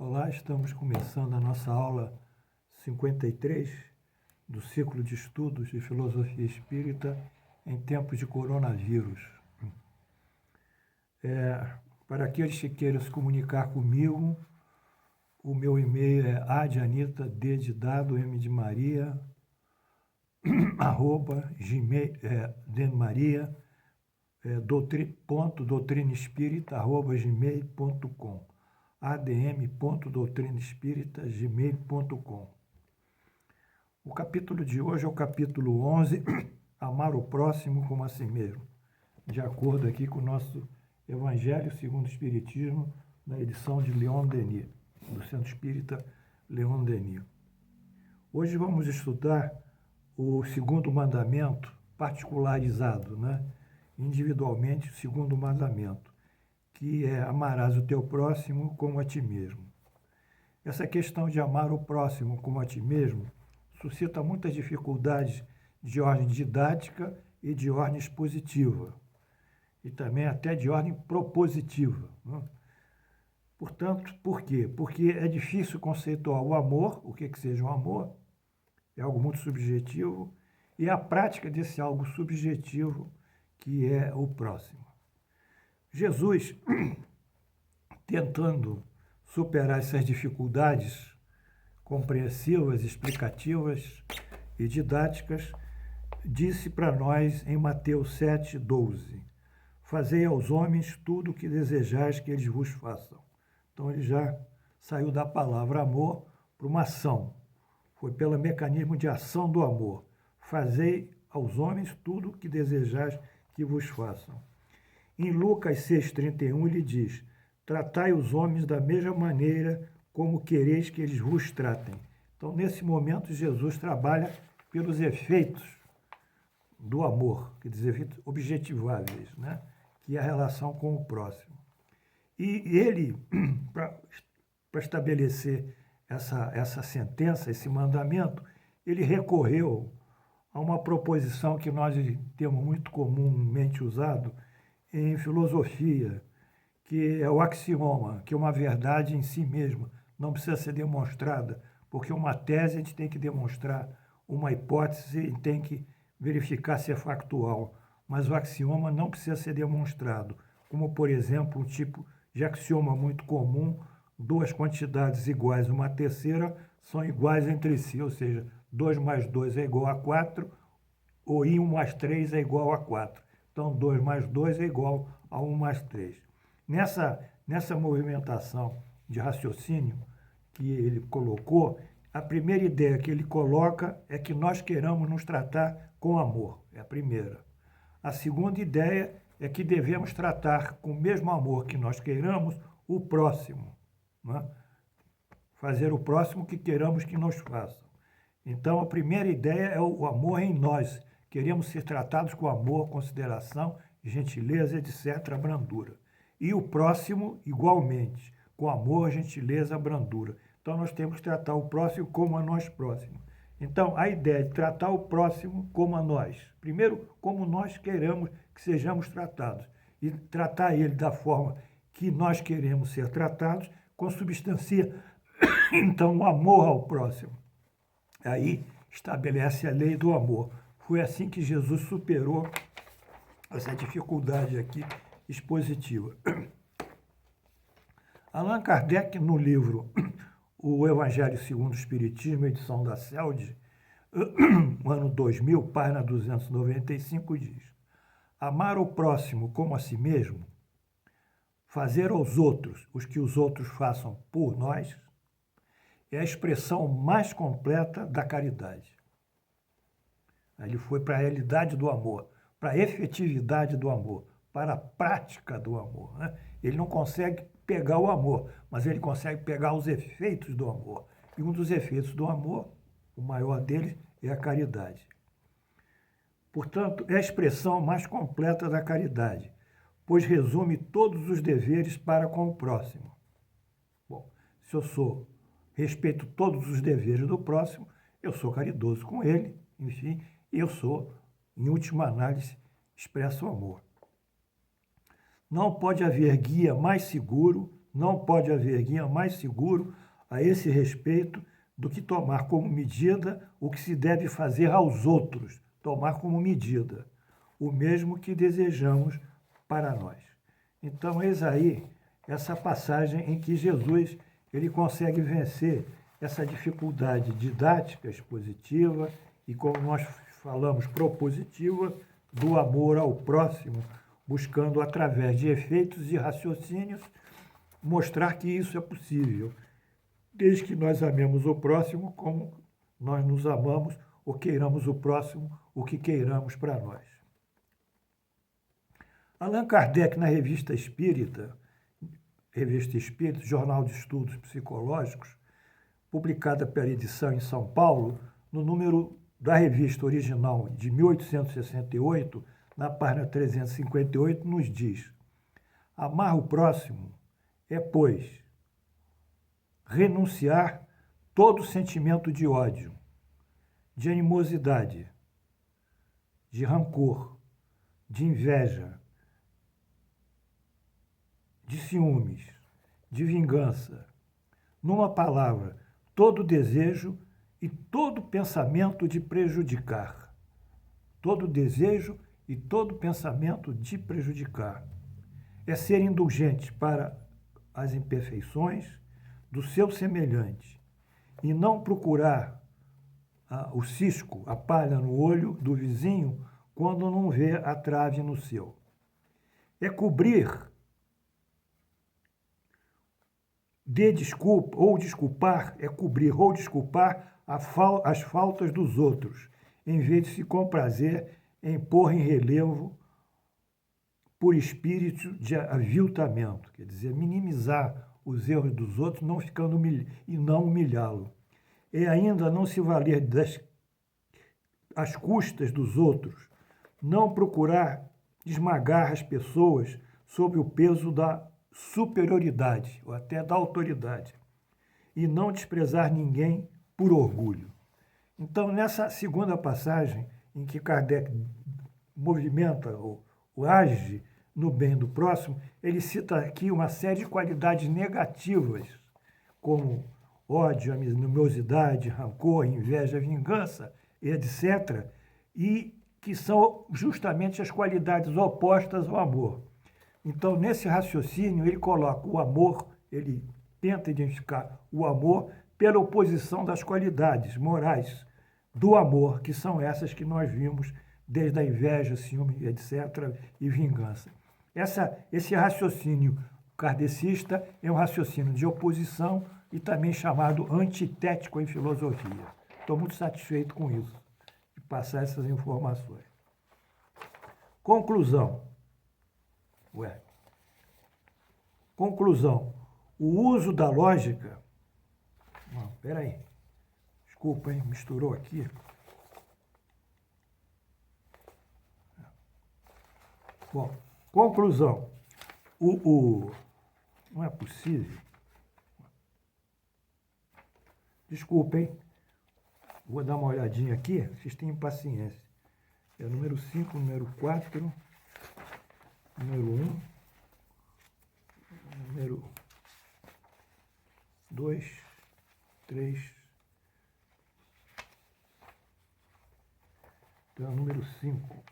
Olá, estamos começando a nossa aula 53 do ciclo de estudos de filosofia espírita em tempos de coronavírus. Para aqueles que queiram se comunicar comigo, o meu e-mail é a_de_anita, d de dado, m de Maria, @gmail, dmaria, .doutrinaespírita@gmail.com, adm.doutrinaespírita@gmail.com. O capítulo de hoje é o capítulo 11, Amar o Próximo como a Si Mesmo, de acordo aqui com o nosso Evangelho segundo o Espiritismo, na edição de Leon Denis, do Centro Espírita Leon Denis. Hoje vamos estudar o segundo mandamento particularizado, individualmente, o segundo mandamento, que é amarás o teu próximo como a ti mesmo. Essa questão de amar o próximo como a ti mesmo suscita muitas dificuldades de ordem didática e de ordem expositiva, e também até de ordem propositiva. Portanto, por quê? Porque é difícil conceituar o amor, o que seja o amor, é algo muito subjetivo, e a prática desse algo subjetivo que é o próximo. Jesus, tentando superar essas dificuldades compreensivas, explicativas e didáticas, disse para nós em Mateus 7:12, fazei aos homens tudo o que desejais que eles vos façam. Então ele já saiu da palavra amor para uma ação. Foi pelo mecanismo de ação do amor. Fazei aos homens tudo o que desejais que vos façam. Em Lucas 6:31 ele diz, tratai os homens da mesma maneira como quereis que eles vos tratem. Então, nesse momento, Jesus trabalha pelos efeitos do amor, quer dizer, efeitos objetiváveis, que é a relação com o próximo. E ele, para estabelecer essa sentença, esse mandamento, ele recorreu a uma proposição que nós temos muito comumente usado em filosofia, que é o axioma, que é uma verdade em si mesma, não precisa ser demonstrada, porque uma tese a gente tem que demonstrar, uma hipótese a gente tem que verificar se é factual, mas o axioma não precisa ser demonstrado, como, por exemplo, um tipo de axioma muito comum, duas quantidades iguais, uma terceira, são iguais entre si, ou seja, 2 mais 2 é igual a 4, ou 1 mais 3 é igual a 4. Então, 2 mais 2 é igual a 1 mais 3. Nessa movimentação de raciocínio que ele colocou, a primeira ideia que ele coloca é que nós queramos nos tratar com amor, é a primeira. A segunda ideia é que devemos tratar com o mesmo amor que nós queiramos o próximo. Fazer o próximo que queiramos que nos façam. Então, a primeira ideia é o amor em nós. Queremos ser tratados com amor, consideração, gentileza, etc., brandura. E o próximo, igualmente, com amor, gentileza, brandura. Então, nós temos que tratar o próximo como a nós próximos. Então, a ideia de tratar o próximo como a nós. Primeiro, como nós queremos que sejamos tratados. E tratar ele da forma que nós queremos ser tratados, consubstancia, então, o amor ao próximo. Aí estabelece a lei do amor. Foi assim que Jesus superou essa dificuldade aqui expositiva. Allan Kardec, no livro O Evangelho segundo o Espiritismo, edição da CELD, ano 2000, página 295, diz: amar o próximo como a si mesmo, fazer aos outros os que os outros façam por nós, é a expressão mais completa da caridade. Ele foi para a realidade do amor, para a efetividade do amor, para a prática do amor. Ele não consegue pegar o amor, mas ele consegue pegar os efeitos do amor. E um dos efeitos do amor, o maior deles, é a caridade. Portanto, é a expressão mais completa da caridade, pois resume todos os deveres para com o próximo. Bom, se eu respeito todos os deveres do próximo, eu sou caridoso com ele, enfim, eu sou, em última análise, expresso o amor. Não pode haver guia mais seguro Não pode haver guia mais seguro a esse respeito do que tomar como medida o que se deve fazer aos outros, tomar como medida o mesmo que desejamos para nós. Então, eis aí essa passagem em que Jesus ele consegue vencer essa dificuldade didática, expositiva e, como nós falamos, propositiva do amor ao próximo, buscando, através de efeitos e raciocínios, mostrar que isso é possível, desde que nós amemos o próximo como nós nos amamos, ou queiramos o próximo o que queiramos para nós. Allan Kardec, na Revista Espírita, Jornal de Estudos Psicológicos, publicada pela edição em São Paulo, no número da revista original de 1868, na página 358, nos diz: amar o próximo é, pois, renunciar todo sentimento de ódio, de animosidade, de rancor, de inveja, de ciúmes, de vingança. Numa palavra, todo desejo e todo pensamento de prejudicar. Todo desejo e todo pensamento de prejudicar. É ser indulgente para as imperfeições do seu semelhante e não procurar o cisco, a palha no olho do vizinho quando não vê a trave no seu. É cobrir é cobrir ou desculpar as faltas dos outros, em vez de se comprazer em pôr em relevo por espírito de aviltamento, quer dizer, minimizar os erros dos outros, não ficando e não humilhá-lo. É ainda não se valer às custas dos outros, não procurar esmagar as pessoas sob o peso da superioridade ou até da autoridade e não desprezar ninguém por orgulho. Então, nessa segunda passagem em que Kardec movimenta ou age no bem do próximo, ele cita aqui uma série de qualidades negativas, como ódio, animosidade, rancor, inveja, vingança, etc., e que são justamente as qualidades opostas ao amor. Então, nesse raciocínio, ele coloca o amor, ele tenta identificar o amor pela oposição das qualidades morais do amor, que são essas que nós vimos desde a inveja, ciúme, etc., e vingança. Esse raciocínio kardecista é um raciocínio de oposição e também chamado antitético em filosofia. Estou muito satisfeito com isso, de passar essas informações. Conclusão. Conclusão. O uso da lógica... Não, peraí. Desculpa, hein? Misturou aqui. Bom, conclusão. Não é possível. Desculpa, hein? Vou dar uma olhadinha aqui. Vocês tenham paciência. É número 5, número 4, número 1, número 2, 3. Então, é o número 5.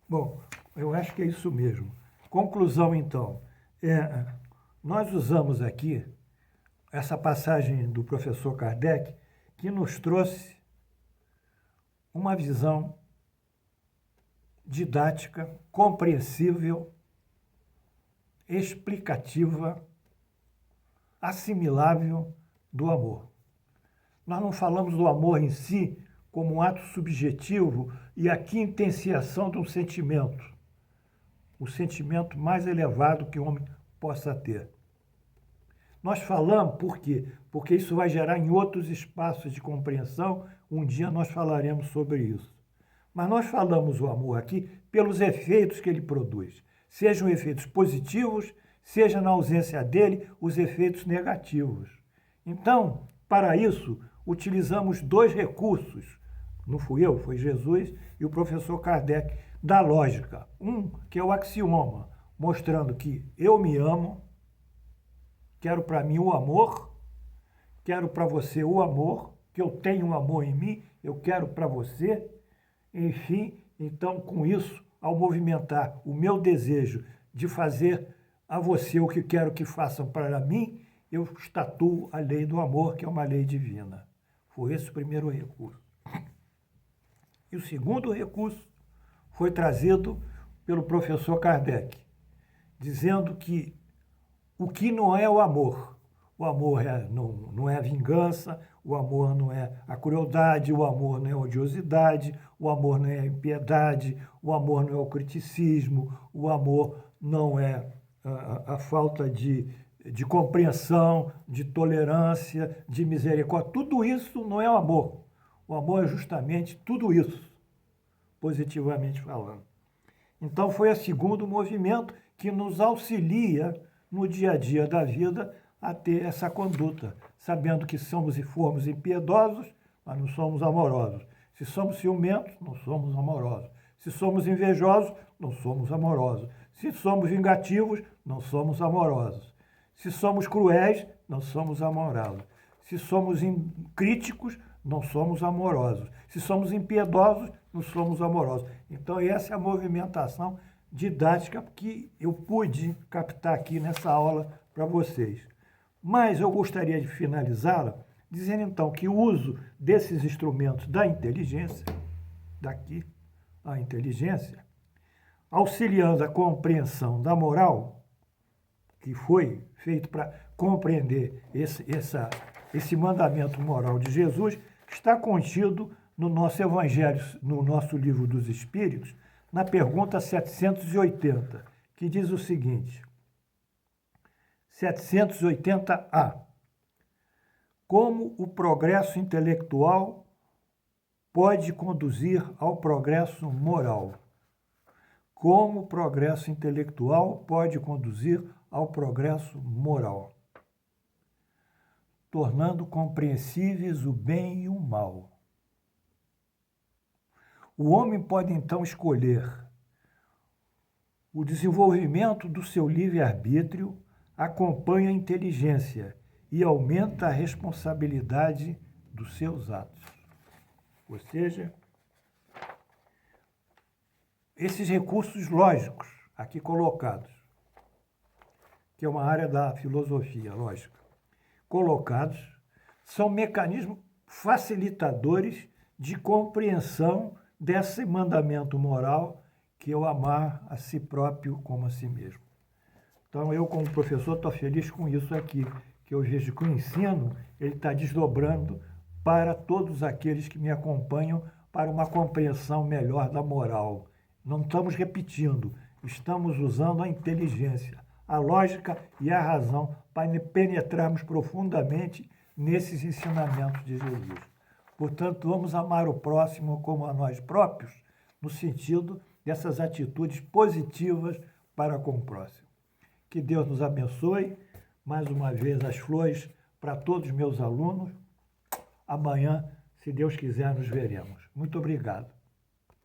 Bom, eu acho que é isso mesmo. Conclusão, então. Nós usamos aqui essa passagem do professor Kardec, que nos trouxe uma visão didática, compreensível, explicativa, assimilável do amor. Nós não falamos do amor em si como um ato subjetivo e a quintessenciação de um sentimento, o sentimento mais elevado que o homem possa ter. Nós falamos por quê? Porque isso vai gerar em outros espaços de compreensão, um dia nós falaremos sobre isso. Mas nós falamos o amor aqui pelos efeitos que ele produz, sejam efeitos positivos, seja na ausência dele, os efeitos negativos. Então, para isso, utilizamos dois recursos, não fui eu, foi Jesus e o professor Kardec, da lógica. Um, que é o axioma, mostrando que eu me amo, quero para mim o amor, quero para você o amor, que eu tenho um amor em mim, eu quero para você. Enfim, então, com isso, ao movimentar o meu desejo de fazer a você o que quero que façam para mim, eu estatuo a lei do amor, que é uma lei divina. Foi esse o primeiro recurso. E o segundo recurso foi trazido pelo professor Kardec, dizendo que o que não é o amor não é a vingança, o amor não é a crueldade, o amor não é a odiosidade, o amor não é a impiedade, o amor não é o criticismo, o amor não é a falta de compreensão, de tolerância, de misericórdia. Tudo isso não é o amor. O amor é justamente tudo isso, positivamente falando. Então, foi o segundo movimento que nos auxilia no dia a dia da vida a ter essa conduta, sabendo que somos e formos impiedosos, mas não somos amorosos. Se somos ciumentos, não somos amorosos. Se somos invejosos, não somos amorosos. Se somos vingativos, não somos amorosos. Se somos cruéis, não somos amorosos. Se somos críticos, não somos amorosos. Se somos impiedosos, não somos amorosos. Então, essa é a movimentação didática que eu pude captar aqui nessa aula para vocês. Mas eu gostaria de finalizá-la dizendo, então, que o uso desses instrumentos da inteligência, daqui, a inteligência, auxiliando a compreensão da moral, que foi feito para compreender esse mandamento moral de Jesus, está contido no nosso Evangelho, no nosso Livro dos Espíritos, na pergunta 780, que diz o seguinte: 780A. Como o progresso intelectual pode conduzir ao progresso moral? Como o progresso intelectual pode conduzir ao progresso moral? Tornando compreensíveis o bem e o mal. O homem pode então escolher o desenvolvimento do seu livre-arbítrio, acompanha a inteligência e aumenta a responsabilidade dos seus atos. Ou seja, esses recursos lógicos aqui colocados, que é uma área da filosofia lógica, colocados, são mecanismos facilitadores de compreensão desse mandamento moral que é o amar a si próprio como a si mesmo. Então, eu, como professor, estou feliz com isso aqui, que eu vejo que o ensino está desdobrando para todos aqueles que me acompanham para uma compreensão melhor da moral. Não estamos repetindo, estamos usando a inteligência, a lógica e a razão para penetrarmos profundamente nesses ensinamentos de Jesus. Portanto, vamos amar o próximo como a nós próprios, no sentido dessas atitudes positivas para com o próximo. Que Deus nos abençoe. Mais uma vez, as flores para todos os meus alunos. Amanhã, se Deus quiser, nos veremos. Muito obrigado.